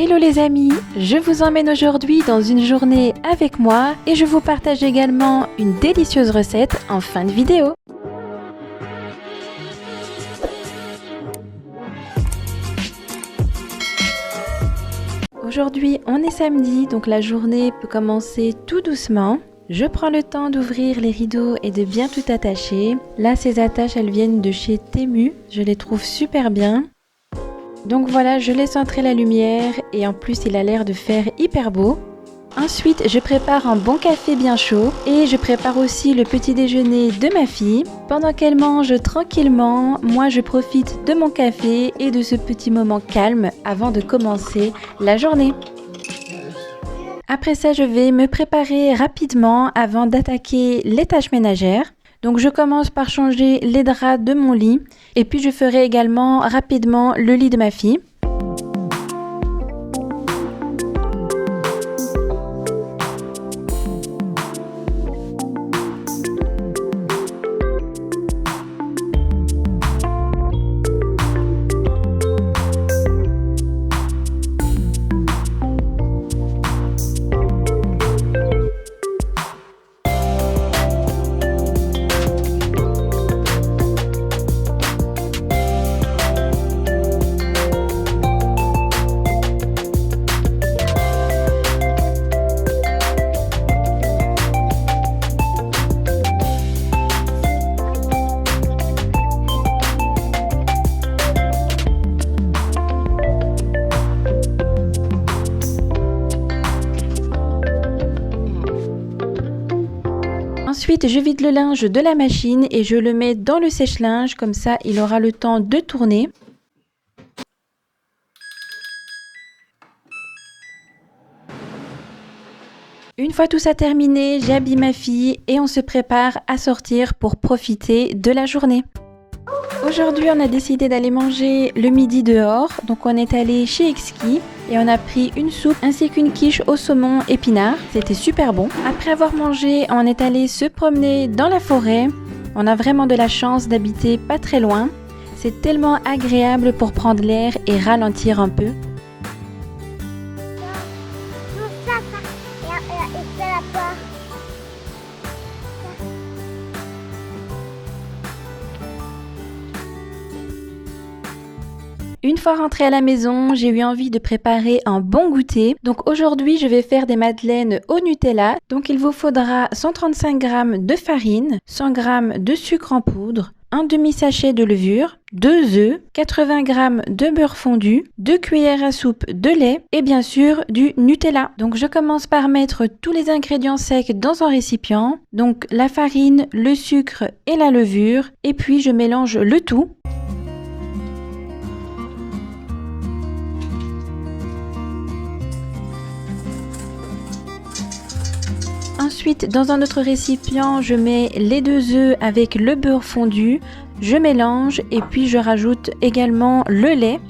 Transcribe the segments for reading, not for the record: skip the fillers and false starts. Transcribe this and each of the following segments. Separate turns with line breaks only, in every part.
Hello les amis, je vous emmène aujourd'hui dans une journée avec moi et je vous partage également une délicieuse recette en fin de vidéo. Aujourd'hui on est samedi, donc la journée peut commencer tout doucement. Je prends le temps d'ouvrir les rideaux et de bien tout attacher. Là ces attaches elles viennent de chez Temu, je les trouve super bien. Donc voilà, je laisse entrer la lumière et en plus il a l'air de faire hyper beau. Ensuite, je prépare un bon café bien chaud et je prépare aussi le petit déjeuner de ma fille. Pendant qu'elle mange tranquillement, moi je profite de mon café et de ce petit moment calme avant de commencer la journée. Après ça, je vais me préparer rapidement avant d'attaquer les tâches ménagères. Donc je commence par changer les draps de mon lit et puis je ferai également rapidement le lit de ma fille. Ensuite, je vide le linge de la machine et je le mets dans le sèche-linge, comme ça il aura le temps de tourner. Une fois tout ça terminé, j'habille ma fille et on se prépare à sortir pour profiter de la journée. Aujourd'hui, on a décidé d'aller manger le midi dehors, donc on est allé chez Exquis et on a pris une soupe ainsi qu'une quiche au saumon épinard. C'était super bon. Après avoir mangé, on est allé se promener dans la forêt. On a vraiment de la chance d'habiter pas très loin. C'est tellement agréable pour prendre l'air et ralentir un peu. Une fois rentrée à la maison, j'ai eu envie de préparer un bon goûter. Donc aujourd'hui, je vais faire des madeleines au Nutella. Donc il vous faudra 135 g de farine, 100 g de sucre en poudre, un demi-sachet de levure, 2 œufs, 80 g de beurre fondu, 2 cuillères à soupe de lait et bien sûr du Nutella. Donc je commence par mettre tous les ingrédients secs dans un récipient. Donc la farine, le sucre et la levure. Et puis je mélange le tout. Ensuite, dans un autre récipient, je mets les 2 œufs avec le beurre fondu, je mélange et puis je rajoute également le lait.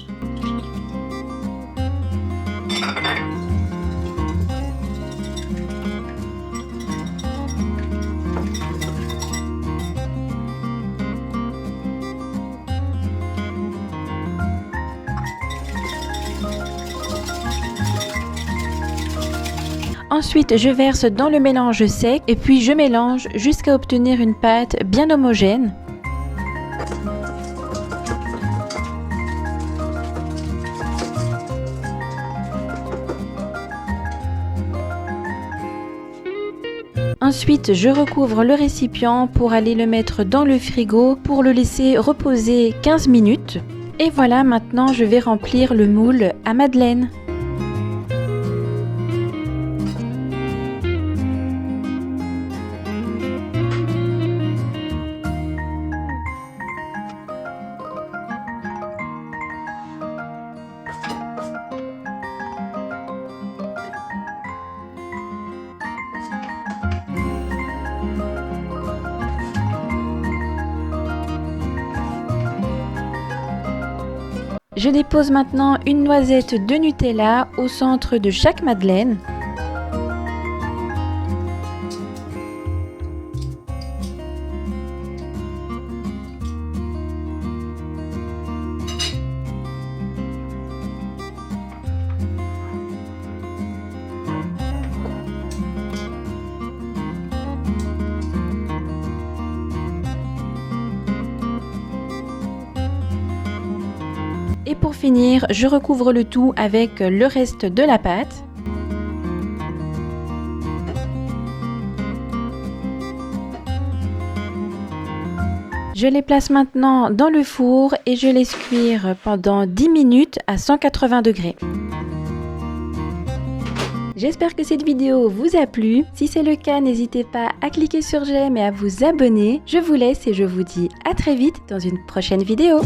Ensuite, je verse dans le mélange sec et puis je mélange jusqu'à obtenir une pâte bien homogène. Ensuite, je recouvre le récipient pour aller le mettre dans le frigo pour le laisser reposer 15 minutes. Et voilà, maintenant je vais remplir le moule à madeleine. Je dépose maintenant une noisette de Nutella au centre de chaque madeleine. pour finir, je recouvre le tout avec le reste de la pâte. Je les place maintenant dans le four et je laisse cuire pendant 10 minutes à 180 degrés. J'espère que cette vidéo vous a plu. Si c'est le cas, n'hésitez pas à cliquer sur j'aime et à vous abonner. Je vous laisse et je vous dis à très vite dans une prochaine vidéo.